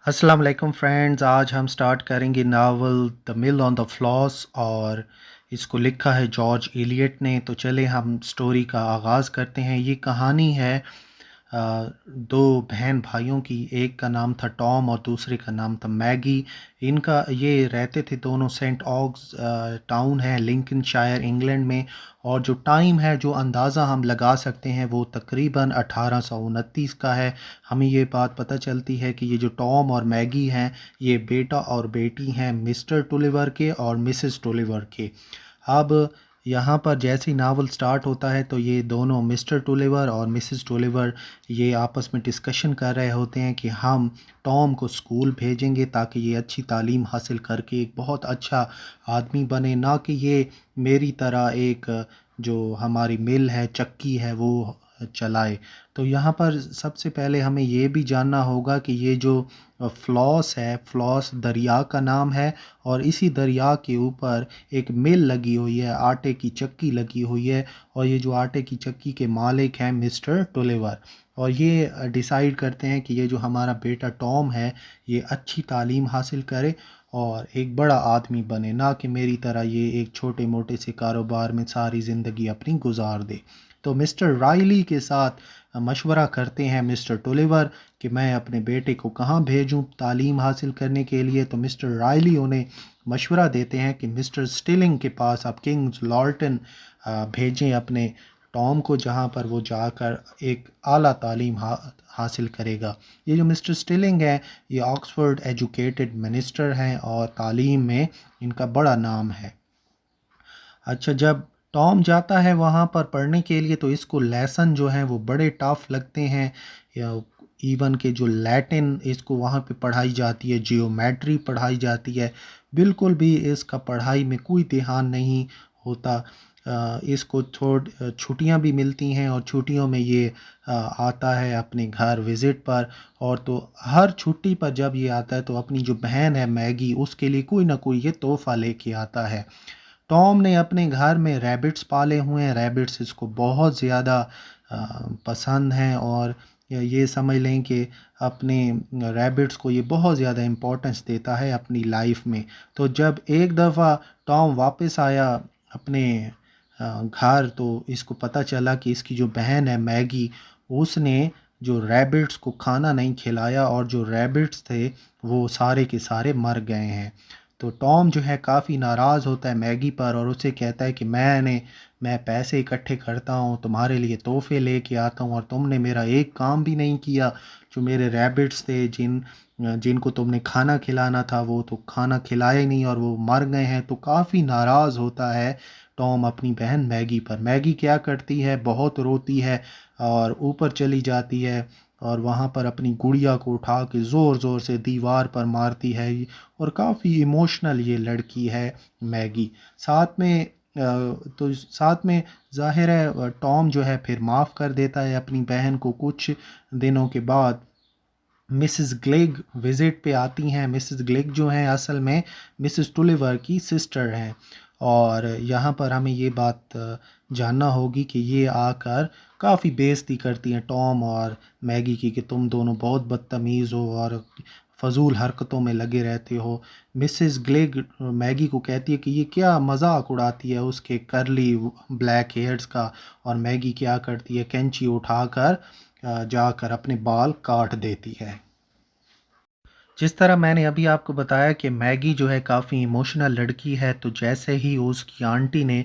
अस्सलाम वालेकुम फ्रेंड्स। आज हम स्टार्ट करेंगे novel the mill on the floss और इसको लिखा है जॉर्ज एलियट ने। तो चले हम स्टोरी का आगाज़ करते हैं। ये कहानी है दो बहन भाइयों की। एक का नाम था टॉम और दूसरे का नाम था मैगी। इनका ये रहते थे दोनों सेंट ऑग्स टाउन है लिंकनशायर इंग्लैंड में। और जो टाइम है जो अंदाज़ा हम लगा सकते हैं वो तकरीबन 1829 का है। हमें ये बात पता चलती है कि ये जो टॉम और मैगी हैं ये बेटा और बेटी हैं मिस्टर टुलिवर के और मिसेस टुलिवर के। अब यहाँ पर जैसे ही नावल स्टार्ट होता है तो ये दोनों मिस्टर टुलिवर और मिसेस टुलिवर ये आपस में डिस्कशन कर रहे होते हैं कि हम टॉम को स्कूल भेजेंगे ताकि ये अच्छी तालीम हासिल करके एक बहुत अच्छा आदमी बने, ना कि ये मेरी तरह एक जो हमारी मिल है चक्की है वो चलाए। तो यहाँ पर सबसे पहले हमें ये भी जानना होगा कि ये जो फ्लॉस है, फ्लॉस दरिया का नाम है और इसी दरिया के ऊपर एक मिल लगी हुई है, आटे की चक्की लगी हुई है। और ये जो आटे की चक्की के मालिक हैं मिस्टर टुलिवर। और ये डिसाइड करते हैं कि ये जो हमारा बेटा टॉम है ये अच्छी तालीम हासिल करे और एक बड़ा आदमी बने, ना कि मेरी तरह ये एक छोटे मोटे से कारोबार में सारी ज़िंदगी अपनी गुजार दे। तो मिस्टर रायली के साथ मशवरा करते हैं मिस्टर टुलिवर कि मैं अपने बेटे को कहाँ भेजूं तालीम हासिल करने के लिए। तो मिस्टर रायली उन्हें मशवरा देते हैं कि मिस्टर स्टिलिंग के पास आप किंग्स लॉर्टन भेजें अपने टॉम को, जहाँ पर वो जाकर एक आला तालीम हासिल करेगा। ये जो मिस्टर स्टिलिंग है ये ऑक्सफोर्ड एजुकेटेड मिनिस्टर हैं और तालीम में इनका बड़ा नाम है। अच्छा, जब टॉम जाता है वहाँ पर पढ़ने के लिए तो इसको लेसन जो हैं वो बड़े टफ लगते हैं। या इवन के जो लैटिन इसको वहाँ पे पढ़ाई जाती है, जियोमेट्री पढ़ाई जाती है, बिल्कुल भी इसका पढ़ाई में कोई ध्यान नहीं होता। इसको छुट्टियाँ भी मिलती हैं और छुट्टियों में ये आता है अपने घर विज़िट पर। और तो हर छुट्टी पर जब ये आता है तो अपनी जो बहन है मैगी उसके लिए कोई ना कोई ये तोहफ़ा लेके आता है। टॉम ने अपने घर में रैबिट्स पाले हुए हैं। रैबिट्स इसको बहुत ज़्यादा पसंद हैं और ये समझ लें कि अपने रैबिट्स को ये बहुत ज़्यादा इम्पोर्टेंस देता है अपनी लाइफ में। तो जब एक दफ़ा टॉम वापस आया अपने घर तो इसको पता चला कि इसकी जो बहन है मैगी उसने जो रैबिट्स को खाना नहीं खिलाया और जो रैबिट्स थे वो सारे के सारे मर गए हैं। तो टॉम जो है काफ़ी नाराज़ होता है मैगी पर और उसे कहता है कि मैं पैसे इकट्ठे करता हूँ, तुम्हारे लिए तोहफ़े लेके आता हूँ और तुमने मेरा एक काम भी नहीं किया। जो मेरे रैबिट्स थे जिनको तुमने खाना खिलाना था वो तो खाना खिलाया ही नहीं और वो मर गए हैं। तो काफ़ी नाराज़ होता है टॉम अपनी बहन मैगी पर। मैगी क्या करती है, बहुत रोती है और ऊपर चली जाती है और वहाँ पर अपनी गुड़िया को उठा के ज़ोर ज़ोर से दीवार पर मारती है। और काफ़ी इमोशनल ये लड़की है मैगी। साथ में ज़ाहिर है टॉम जो है फिर माफ़ कर देता है अपनी बहन को। कुछ दिनों के बाद मिसेस ग्लेग विज़िट पे आती हैं। मिसेस ग्लेग जो हैं असल में मिसेस टुलिवर की सिस्टर हैं। और यहाँ पर हमें ये बात जानना होगी कि ये आकर काफ़ी बेइज्जती करती हैं टॉम और मैगी की कि तुम दोनों बहुत बदतमीज़ हो और फ़जूल हरकतों में लगे रहते हो। मिसेस ग्लेग मैगी को कहती है कि ये क्या मजाक उड़ाती है उसके करली ब्लैक हेयर्स का। और मैगी क्या करती है, कैंची उठाकर जाकर अपने बाल काट देती है। जिस तरह मैंने अभी आपको बताया कि मैगी जो है काफ़ी इमोशनल लड़की है, तो जैसे ही उसकी आंटी ने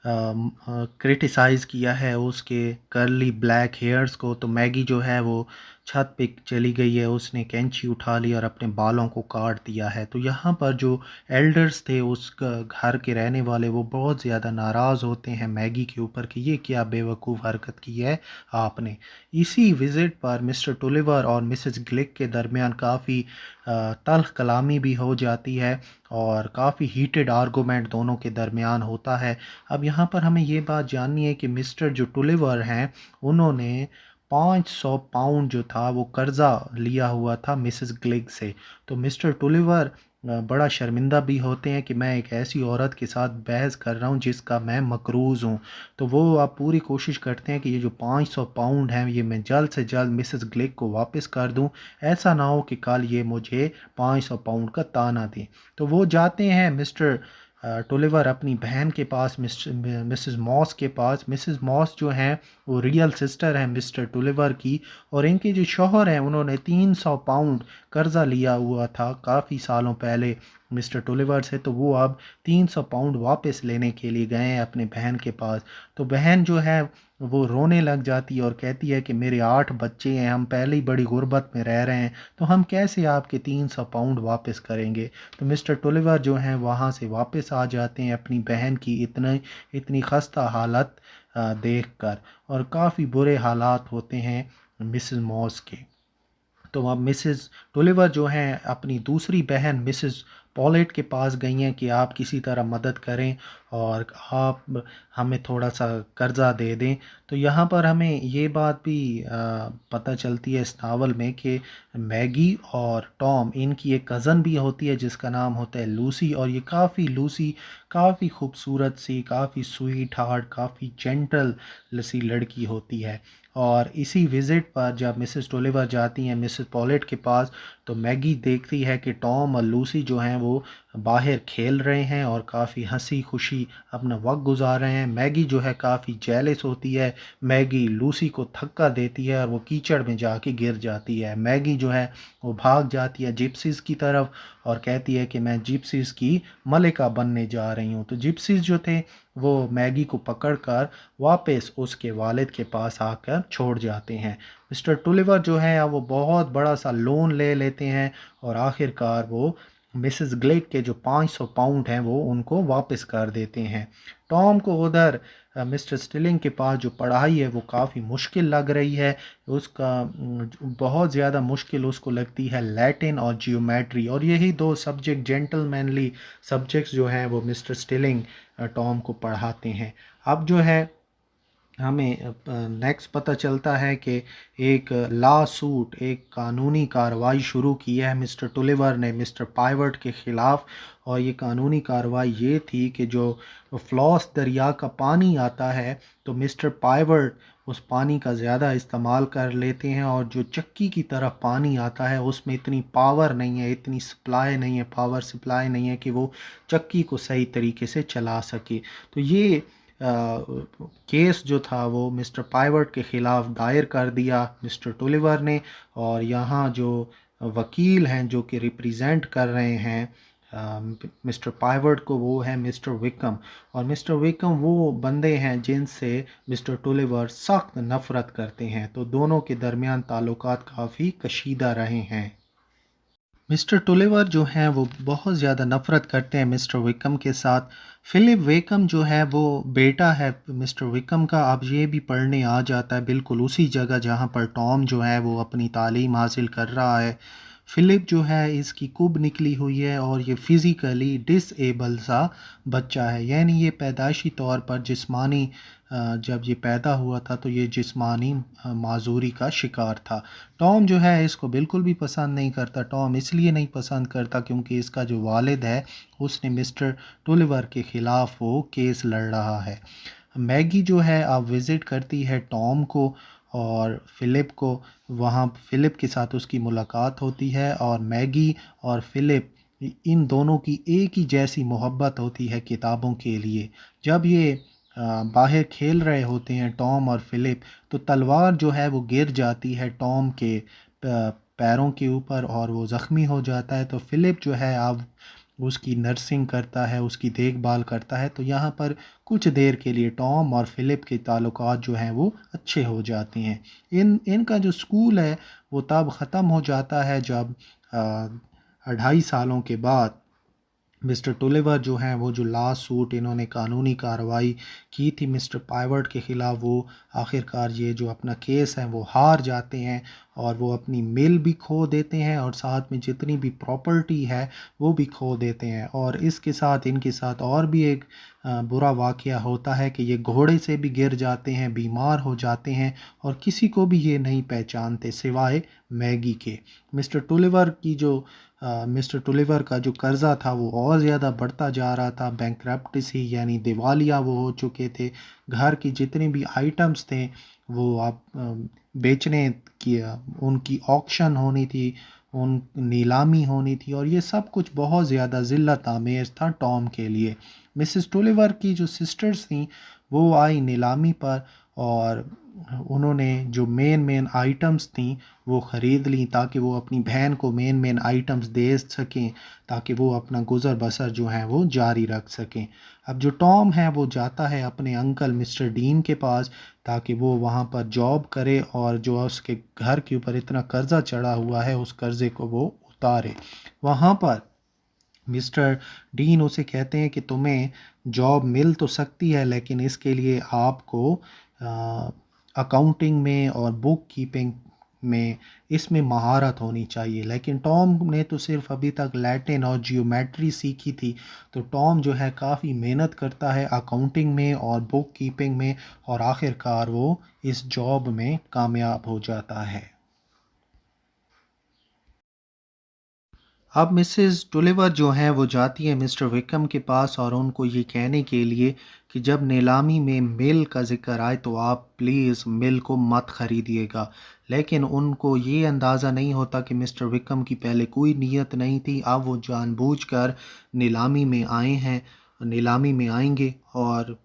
क्रिटिसाइज़ किया है उसके कर्ली ब्लैक हेयर्स को, तो मैगी जो है वो छत पे चली गई है। उसने कैंची उठा ली और अपने बालों को काट दिया है। तो यहाँ पर जो एल्डर्स थे उस घर के रहने वाले वो बहुत ज़्यादा नाराज़ होते हैं मैगी के ऊपर कि ये क्या बेवकूफ़ हरकत की है आपने। इसी विज़िट पर मिस्टर टुलिवर और मिसेस ग्लिक के दरमियान काफ़ी तल्ख़ कलामी भी हो जाती है और काफ़ी हीटेड आर्गूमेंट दोनों के दरमियान होता है। अब यहाँ पर हमें ये बात जाननी है कि मिस्टर जो टुलिवर हैं उन्होंने 500 पाउंड जो था वो कर्ज़ा लिया हुआ था मिसेस ग्लिग से। तो मिस्टर टुलिवर बड़ा शर्मिंदा भी होते हैं कि मैं एक ऐसी औरत के साथ बहस कर रहा हूँ जिसका मैं मकरूज़ हूँ। तो वो अब पूरी कोशिश करते हैं कि ये जो 500 पाउंड हैं ये मैं जल्द से जल्द मिसेस ग्लिक को वापस कर दूँ, ऐसा ना हो कि कल ये मुझे 500 पाउंड का ताना दें। तो वो जाते हैं मिस्टर टोलिवर अपनी बहन के पास, मिसेस मॉस के पास। मिसेस मॉस जो हैं वो रियल सिस्टर हैं मिस्टर टोलिवर की, और इनके जो शौहर हैं उन्होंने 300 पाउंड कर्ज़ा लिया हुआ था काफ़ी सालों पहले मिस्टर टोलिवर से। तो वो अब 300 पाउंड वापस लेने के लिए गए हैं अपने बहन के पास। तो बहन जो है वो रोने लग जाती है और कहती है कि मेरे 8 बच्चे हैं, हम पहले ही बड़ी गुर्बत में रह रहे हैं, तो हम कैसे आपके 300 पाउंड वापस करेंगे। तो मिस्टर टोलिवर जो हैं वहाँ से वापस आ जाते हैं अपनी बहन की इतनी इतनी खस्ता हालत देख कर, और काफ़ी बुरे हालात होते हैं मिसेस मॉस के। तो अब मिसेस टोलिवर जो हैं अपनी दूसरी बहन मिसेस पॉलेट के पास गई हैं कि आप किसी तरह मदद करें और आप हमें थोड़ा सा कर्ज़ा दे दें। तो यहाँ पर हमें ये बात भी पता चलती है इस नावल में कि मैगी और टॉम इनकी एक कज़न भी होती है जिसका नाम होता है लूसी, और ये लूसी काफ़ी खूबसूरत सी, काफ़ी स्वीट हार्ट, काफ़ी जेंटल सी लड़की होती है। और इसी विज़िट पर जब मिसेस टोलिवर जाती हैं मिसेस पॉलेट के पास, तो मैगी देखती है कि टॉम और लूसी जो हैं वो बाहर खेल रहे हैं और काफ़ी हंसी खुशी अपना वक्त गुजार रहे हैं। मैगी जो है काफ़ी जेलस होती है। मैगी लूसी को धक्का देती है और वो कीचड़ में जाके गिर जाती है। मैगी जो है वो भाग जाती है जिप्सीज़ की तरफ और कहती है कि मैं जिप्सीज़ की मलिका बनने जा रही हूँ। तो जिप्सीज़ जो थे वो मैगी को पकड़कर वापस उसके वालिद के पास आकर छोड़ जाते हैं। मिस्टर टुलिवर जो है वो बहुत बड़ा सा लोन ले लेते हैं और आखिरकार वो मिसेस ग्लेड के जो 500 पाउंड हैं वो उनको वापस कर देते हैं। टॉम को उधर मिस्टर स्टिलिंग के पास जो पढ़ाई है वो काफ़ी मुश्किल लग रही है। उसका बहुत ज़्यादा मुश्किल उसको लगती है लैटिन और जियोमेट्री, और यही दो सब्जेक्ट जेंटलमैनली सब्जेक्ट्स जो हैं वो मिस्टर स्टिलिंग टॉम को पढ़ाते हैं। अब जो है हमें नेक्स्ट पता चलता है कि एक लॉ सूट, एक कानूनी कार्रवाई शुरू की है मिस्टर टुलिवर ने मिस्टर पाइवर्ट के ख़िलाफ़। और ये कानूनी कार्रवाई ये थी कि जो फ्लॉस दरिया का पानी आता है तो मिस्टर पाइवर्ट उस पानी का ज़्यादा इस्तेमाल कर लेते हैं, और जो चक्की की तरफ पानी आता है उसमें इतनी पावर नहीं है, इतनी सप्लाई नहीं है, पावर सप्लाई नहीं है कि वो चक्की को सही तरीके से चला सके। तो ये केस जो था वो मिस्टर पाइवर्ट के ख़िलाफ़ दायर कर दिया मिस्टर टुलिवर ने। और यहाँ जो वकील हैं जो कि रिप्रेजेंट कर रहे हैं मिस्टर पाइवर्ट को, वो है मिस्टर विकम। और मिस्टर विकम वो बंदे हैं जिनसे मिस्टर टुलिवर सख्त नफ़रत करते हैं। तो दोनों के दरमियान ताल्लुकात काफ़ी कशीदा रहे हैं। मिस्टर टोलेवर जो हैं वो बहुत ज़्यादा नफ़रत करते हैं मिस्टर विकम के साथ। फ़िलिप विकम जो है वो बेटा है मिस्टर विकम का। अब ये भी पढ़ने आ जाता है बिल्कुल उसी जगह जहाँ पर टॉम जो है वो अपनी तालीम हासिल कर रहा है। फ़िलिप जो है इसकी कुब निकली हुई है और ये फ़िज़िकली डिसेबल सा बच्चा है, यानी ये पैदाइशी तौर पर जिस्मानी जब ये पैदा हुआ था तो ये जिस्मानी माजूरी का शिकार था। टॉम जो है इसको बिल्कुल भी पसंद नहीं करता। टॉम इसलिए नहीं पसंद करता क्योंकि इसका जो वालिद है उसने मिस्टर टुलिवर के ख़िलाफ़ वो केस लड़ रहा है। मैगी जो है अब विज़िट करती है टॉम को और फ़िलिप को। वहाँ फ़िलिप के साथ उसकी मुलाकात होती है और मैगी और फ़िलिप इन दोनों की एक ही जैसी मोहब्बत होती है किताबों के लिए। जब ये बाहर खेल रहे होते हैं टॉम और फ़िलिप, तो तलवार जो है वो गिर जाती है टॉम के पैरों के ऊपर और वो ज़ख्मी हो जाता है। तो फ़िलिप जो है अब उसकी नर्सिंग करता है, उसकी देखभाल करता है। तो यहाँ पर कुछ देर के लिए टॉम और फ़िलिप के ताल्लुकात जो हैं वो अच्छे हो जाते हैं। इनका जो स्कूल है वो तब ख़त्म हो जाता है जब 2.5 सालों के बाद मिस्टर टुलिवर जो हैं वो जो लास्ट सूट इन्होंने कानूनी कार्रवाई की थी मिस्टर पाइवर्ट के ख़िलाफ़, वो आखिरकार ये जो अपना केस है वो हार जाते हैं और वो अपनी मिल भी खो देते हैं और साथ में जितनी भी प्रॉपर्टी है वो भी खो देते हैं। और इसके साथ इनके साथ और भी एक बुरा वाक़या होता है कि ये घोड़े से भी गिर जाते हैं, बीमार हो जाते हैं और किसी को भी ये नहीं पहचानते सिवाय मैगी के। मिस्टर टुलिवर की जो मिस्टर टुलिवर का जो कर्ज़ा था वो और ज़्यादा बढ़ता जा रहा था। बैंकरप्टेसी यानी दिवालिया वो हो चुके थे। घर की जितनी भी आइटम्स थे वो आप बेचने की उनकी ऑक्शन होनी थी, उन नीलामी होनी थी और ये सब कुछ बहुत ज़्यादा ज़िल्लत आमेज़ था टॉम के लिए। मिसेस टुलिवर की जो सिस्टर्स थीं वो आई नीलामी पर और उन्होंने जो मेन आइटम्स थी वो ख़रीद ली ताकि वो अपनी बहन को मेन आइटम्स दे सकें, ताकि वो अपना गुज़र बसर जो है वो जारी रख सकें। अब जो टॉम है वो जाता है अपने अंकल मिस्टर डीन के पास ताकि वो वहाँ पर जॉब करे और जो उसके घर के ऊपर इतना कर्ज़ा चढ़ा हुआ है उस कर्ज़े को वो उतारे। वहाँ पर मिस्टर डीन उसे कहते हैं कि तुम्हें जॉब मिल तो सकती है लेकिन इसके लिए आपको अकाउंटिंग में और बुक कीपिंग में इसमें महारत होनी चाहिए। लेकिन टॉम ने तो सिर्फ अभी तक लैटिन और जियोमेट्री सीखी थी। तो टॉम जो है काफ़ी मेहनत करता है अकाउंटिंग में और बुक कीपिंग में और आखिरकार वो इस जॉब में कामयाब हो जाता है। अब मिसेस टुलिवर जो हैं वो जाती है मिस्टर विक्रम के पास और उनको ये कहने के लिए कि जब नीलामी में मिल का ज़िक्र आए तो आप प्लीज़ मिल को मत ख़रीदिएगा। लेकिन उनको ये अंदाज़ा नहीं होता कि मिस्टर विक्रम की पहले कोई नीयत नहीं थी। अब वो जानबूझकर नीलामी में आए हैं, नीलामी में आएंगे और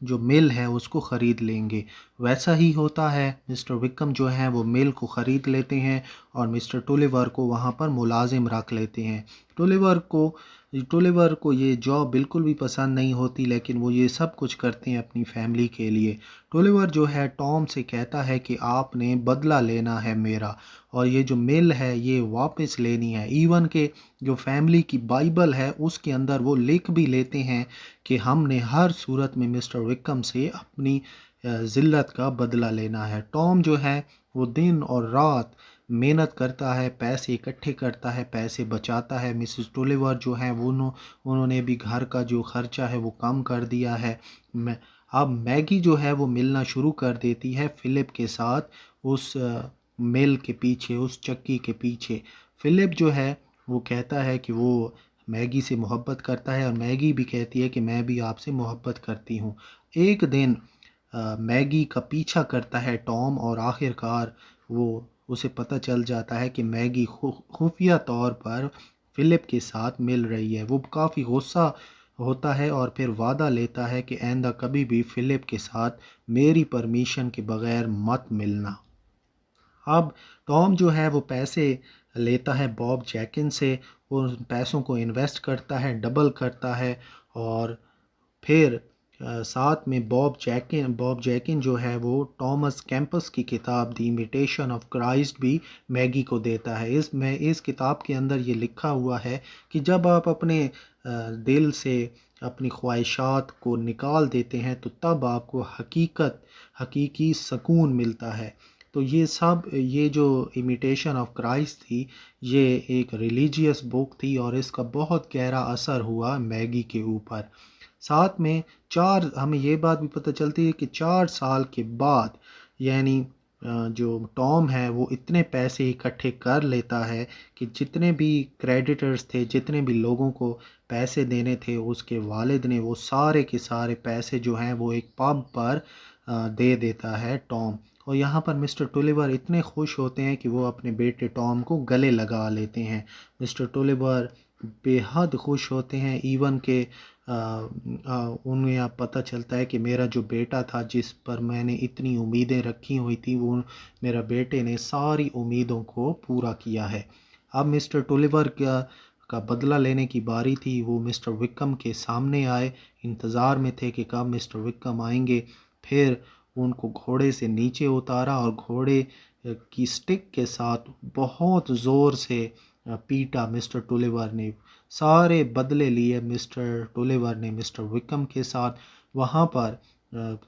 जो मिल है उसको ख़रीद लेंगे। वैसा ही होता है, मिस्टर विक्रम जो हैं वो मिल को ख़रीद लेते हैं और मिस्टर टुलिवर को वहाँ पर मुलाजिम रख लेते हैं। टुलिवर को ये जॉब बिल्कुल भी पसंद नहीं होती लेकिन वो ये सब कुछ करते हैं अपनी फैमिली के लिए। टुलिवर जो है टॉम से कहता है कि आपने बदला लेना है मेरा और ये जो मिल है ये वापस लेनी है। इवन के जो फैमिली की बाइबल है उसके अंदर वो लिख भी लेते हैं कि हमने हर सूरत में मिस्टर विक्रम से अपनी ज़िल्लत का बदला लेना है। टॉम जो है वो दिन और रात मेहनत करता है, पैसे इकट्ठे करता है, पैसे बचाता है। मिसेस टुलिवर जो हैं वो उन्होंने भी घर का जो ख़र्चा है वो कम कर दिया है। मैं अब मैगी जो है वो मिलना शुरू कर देती है फ़िलिप के साथ उस मिल के पीछे, उस चक्की के पीछे। फ़िलिप जो है वो कहता है कि वो मैगी से मोहब्बत करता है और मैगी भी कहती है कि मैं भी आपसे मोहब्बत करती हूँ। एक दिन मैगी का पीछा करता है टॉम और आखिरकार वो उसे पता चल जाता है कि मैगी खुफिया तौर पर फ़िलिप के साथ मिल रही है। वो काफ़ी गुस्सा होता है और फिर वादा लेता है कि आइंदा कभी भी फ़िलिप के साथ मेरी परमिशन के बग़ैर मत मिलना। अब टॉम जो है वो पैसे लेता है बॉब जैकिन से, उन पैसों को इन्वेस्ट करता है, डबल करता है और फिर साथ में बॉब जैकिन जो है वो टॉमस कैंपस की किताब द इमिटेशन ऑफ क्राइस्ट भी मैगी को देता है। इस किताब के अंदर ये लिखा हुआ है कि जब आप अपने दिल से अपनी ख्वाहिशात को निकाल देते हैं तो तब आपको हकीकी सुकून मिलता है। तो ये जो इमिटेशन ऑफ क्राइस्ट थी ये एक रिलीजियस बुक थी और इसका बहुत गहरा असर हुआ मैगी के ऊपर। साथ में हमें ये बात भी पता चलती है कि 4 साल के बाद यानी जो टॉम है वो इतने पैसे इकट्ठे कर लेता है कि जितने भी क्रेडिटर्स थे, जितने भी लोगों को पैसे देने थे उसके वालिद ने वो सारे के सारे पैसे जो हैं वो एक पब पर दे देता है टॉम। और यहाँ पर मिस्टर टुलिवर इतने खुश होते हैं कि वो अपने बेटे टॉम को गले लगा लेते हैं। मिस्टर टुलिवर बेहद खुश होते हैं। इवन के उन्हें अब पता चलता है कि मेरा जो बेटा था जिस पर मैंने इतनी उम्मीदें रखी हुई थी वो मेरा बेटे ने सारी उम्मीदों को पूरा किया है। अब मिस्टर टुलिवर का बदला लेने की बारी थी। वो मिस्टर विक्रम के सामने आए, इंतज़ार में थे कि कब मिस्टर विक्रम आएंगे। फिर उनको घोड़े से नीचे उतारा और घोड़े की स्टिक के साथ बहुत ज़ोर से पीटा मिस्टर टुलिवर ने। सारे बदले लिए मिस्टर टुलिवर ने मिस्टर विक्रम के साथ। वहाँ पर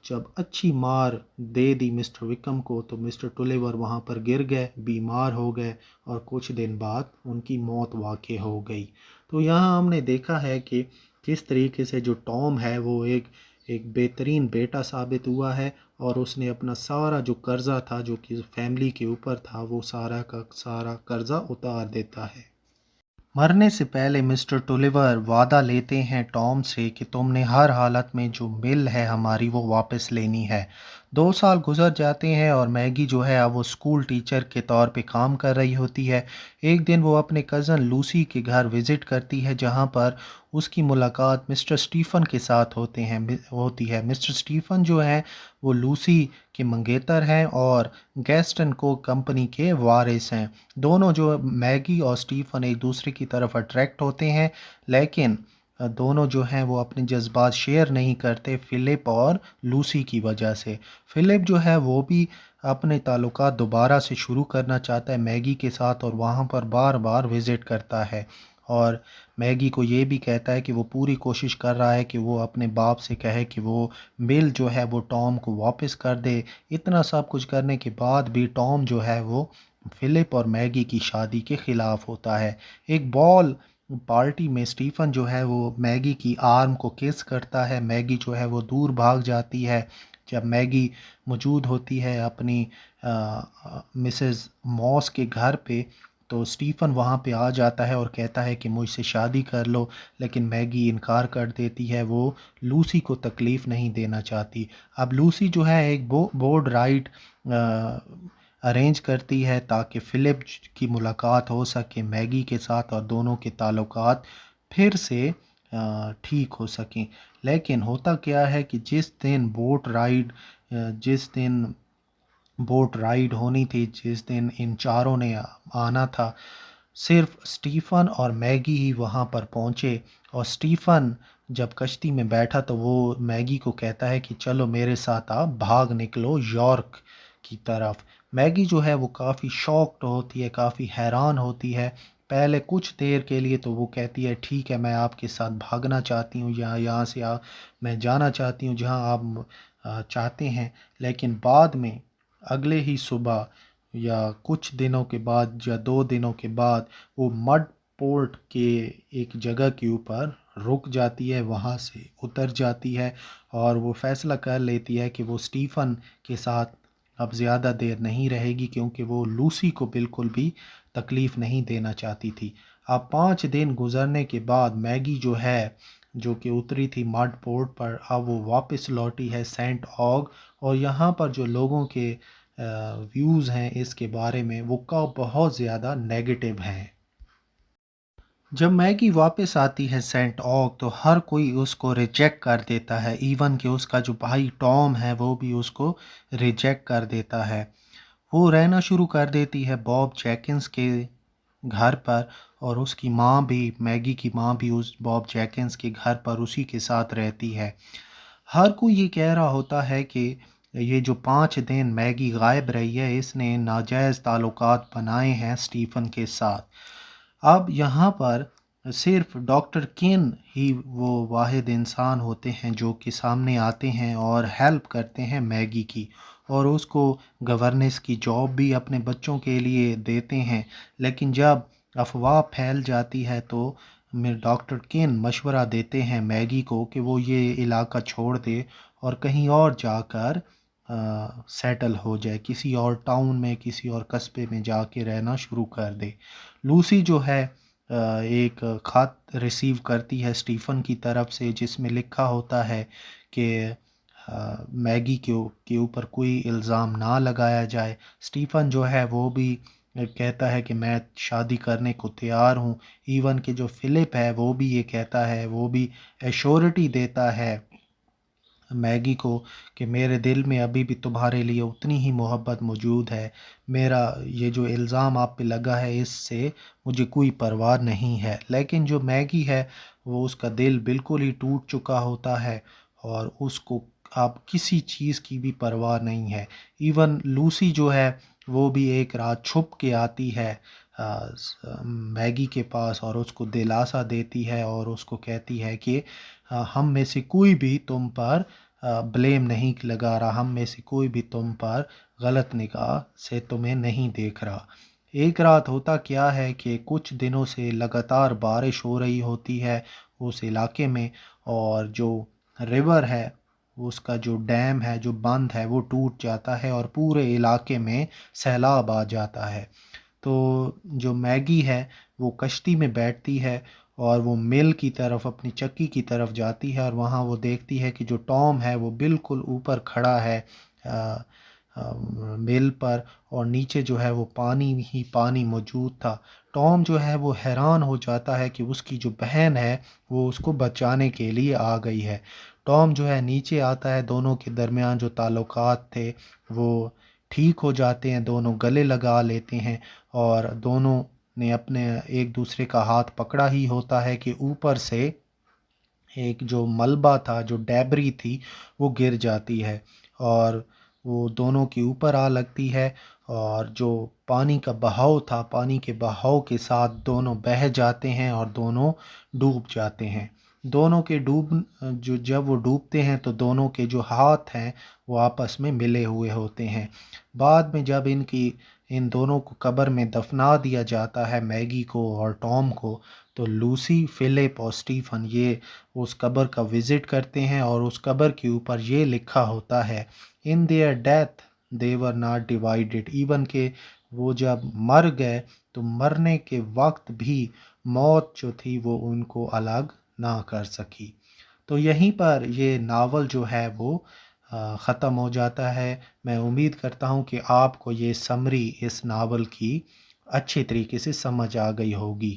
जब अच्छी मार दे दी मिस्टर विक्रम को तो मिस्टर टुलिवर वहाँ पर गिर गए, बीमार हो गए और कुछ दिन बाद उनकी मौत वाक़ई हो गई। तो यहाँ हमने देखा है कि किस तरीके से जो टॉम है वो एक बेहतरीन बेटा साबित हुआ है और उसने अपना सारा जो कर्ज़ा था जो कि फैमिली के ऊपर था वो सारा का सारा कर्ज़ा उतार देता है। मरने से पहले मिस्टर टोलिवर वादा लेते हैं टॉम से कि तुमने हर हालत में जो मिल है हमारी वो वापस लेनी है। 2 साल गुजर जाते हैं और मैगी जो है अब वो स्कूल टीचर के तौर पे काम कर रही होती है। एक दिन वो अपने कज़न लूसी के घर विज़िट करती है जहाँ पर उसकी मुलाकात मिस्टर स्टीफ़न के साथ होती है। मिस्टर स्टीफ़न जो हैं वो लूसी के मंगेतर हैं और गैस्टन को कंपनी के वारिस हैं। दोनों जो मैगी और स्टीफ़न एक दूसरे की तरफ अट्रैक्ट होते हैं, लेकिन दोनों जो हैं वो अपने जज्बात शेयर नहीं करते फ़िलिप और लूसी की वजह से। फ़िलिप जो है वो भी अपने ताल्लुकात दोबारा से शुरू करना चाहता है मैगी के साथ और वहाँ पर बार बार विज़िट करता है और मैगी को ये भी कहता है कि वो पूरी कोशिश कर रहा है कि वो अपने बाप से कहे कि वो बिल जो है वो टॉम को वापस कर दे। इतना सब कुछ करने के बाद भी टॉम जो है वो फ़िलिप और मैगी की शादी के ख़िलाफ़ होता है। एक बॉल पार्टी में स्टीफ़न जो है वो मैगी की आर्म को किस करता है। मैगी जो है वो दूर भाग जाती है। जब मैगी मौजूद होती है अपनी मिसेस मॉस के घर पे, तो स्टीफ़न वहाँ पे आ जाता है और कहता है कि मुझसे शादी कर लो, लेकिन मैगी इनकार कर देती है। वो लूसी को तकलीफ़ नहीं देना चाहती। अब लूसी जो है एक बोर्ड राइड अरेंज करती है ताकि फ़िलिप की मुलाकात हो सके मैगी के साथ और दोनों के ताल्लुकात फिर से ठीक हो सकें। लेकिन होता क्या है कि जिस दिन बोट राइड होनी थी, जिस दिन इन चारों ने आना था, सिर्फ स्टीफ़न और मैगी ही वहाँ पर पहुँचे और स्टीफ़न जब कश्ती में बैठा तो वो मैगी को कहता है कि चलो मेरे साथ आप भाग निकलो यॉर्क की तरफ। मैगी जो है वो काफ़ी शॉक्ड होती है, काफ़ी हैरान होती है। पहले कुछ देर के लिए तो वो कहती है ठीक है मैं आपके साथ भागना चाहती हूँ या यहाँ से मैं जाना चाहती हूँ जहाँ आप चाहते हैं। लेकिन बाद में अगले ही सुबह या कुछ दिनों के बाद या 2 दिनों के बाद वो मड पोर्ट के एक जगह के ऊपर रुक जाती है, वहाँ से उतर जाती है और वो फ़ैसला कर लेती है कि वो स्टीफ़न के साथ अब ज़्यादा देर नहीं रहेगी क्योंकि वो लूसी को बिल्कुल भी तकलीफ़ नहीं देना चाहती थी। अब 5 दिन गुज़रने के बाद मैगी जो है, जो कि उतरी थी मड पोर्ट पर, अब वो वापस लौटी है सेंट ऑग और यहाँ पर जो लोगों के व्यूज़ हैं इसके बारे में वो का बहुत ज़्यादा नेगेटिव हैं। जब मैगी वापस आती है सेंट ऑग तो हर कोई उसको रिजेक्ट कर देता है, इवन कि उसका जो भाई टॉम है वो भी उसको रिजेक्ट कर देता है। वो रहना शुरू कर देती है बॉब जैकिंस के घर पर और उसकी माँ भी, मैगी की माँ भी उस बॉब जैकिंस के घर पर उसी के साथ रहती है। हर कोई ये कह रहा होता है कि ये जो 5 दिन मैगी गायब रही है इसने नाजायज़ ताल्लुकात बनाए हैं स्टीफ़न के साथ। अब यहाँ पर सिर्फ डॉक्टर किन ही वो वाहिद इंसान होते हैं जो कि सामने आते हैं और हेल्प करते हैं मैगी की और उसको गवर्नेंस की जॉब भी अपने बच्चों के लिए देते हैं। लेकिन जब अफवाह फैल जाती है तो मेरे डॉक्टर किन मशवरा देते हैं मैगी को कि वो ये इलाका छोड़ दे और कहीं और जाकर सेटल हो जाए, किसी और टाउन में, किसी और कस्बे में जाके रहना शुरू कर दे। लूसी जो है एक ख़त रिसीव करती है स्टीफ़न की तरफ से जिसमें लिखा होता है कि मैगी के ऊपर कोई इल्ज़ाम ना लगाया जाए। स्टीफ़न जो है वो भी कहता है कि मैं शादी करने को तैयार हूँ। इवन कि जो फ़िलिप है वो भी ये कहता है, वो भी एश्योरिटी देता है मैगी को कि मेरे दिल में अभी भी तुम्हारे लिए उतनी ही मोहब्बत मौजूद है। मेरा ये जो इल्ज़ाम आप पे लगा है इससे मुझे कोई परवाह नहीं है। लेकिन जो मैगी है वो उसका दिल बिल्कुल ही टूट चुका होता है और उसको अब किसी चीज़ की भी परवाह नहीं है। इवन लूसी जो है वो भी एक रात छुप के आती है मैगी के पास और उसको दिलासा देती है और उसको कहती है कि हम में से कोई भी तुम पर ब्लेम नहीं लगा रहा, हम में से कोई भी तुम पर गलत निगाह से तुम्हें नहीं देख रहा। एक रात होता क्या है कि कुछ दिनों से लगातार बारिश हो रही होती है उस इलाके में और जो रिवर है, उसका जो डैम है, जो बंद है वो टूट जाता है और पूरे इलाके में सैलाब आ जाता है। तो जो मैगी है वो कश्ती में बैठती है और वो मिल की तरफ, अपनी चक्की की तरफ जाती है और वहाँ वो देखती है कि जो टॉम है वो बिल्कुल ऊपर खड़ा है अ, मिल पर, और नीचे जो है वो पानी ही पानी मौजूद था। टॉम जो है वो हैरान हो जाता है कि उसकी जो बहन है वो उसको बचाने के लिए आ गई है। टॉम जो है नीचे आता है, दोनों के दरमियान जो ताल्लुकात थे वो ठीक हो जाते हैं, दोनों गले लगा लेते हैं और दोनों ने अपने एक दूसरे का हाथ पकड़ा ही होता है कि ऊपर से एक जो मलबा था, जो डेबरी थी, वो गिर जाती है और वो दोनों के ऊपर आ लगती है और जो पानी का बहाव था, पानी के बहाव के साथ दोनों बह जाते हैं और दोनों डूब जाते हैं। दोनों के जब वो डूबते हैं तो दोनों के जो हाथ हैं वो आपस में मिले हुए होते हैं। बाद में जब इन दोनों को कब्र में दफना दिया जाता है, मैगी को और टॉम को, तो लूसी, फिलिप और स्टीफन ये उस कब्र का विज़िट करते हैं और उस कब्र के ऊपर ये लिखा होता है, in their death they were not divided, even के वो जब मर गए तो मरने के वक्त भी मौत जो थी वो उनको अलग ना कर सकी। तो यहीं पर ये नावल जो है वो ख़त्म हो जाता है। मैं उम्मीद करता हूँ कि आपको ये समरी इस नावल की अच्छी तरीके से समझ आ गई होगी।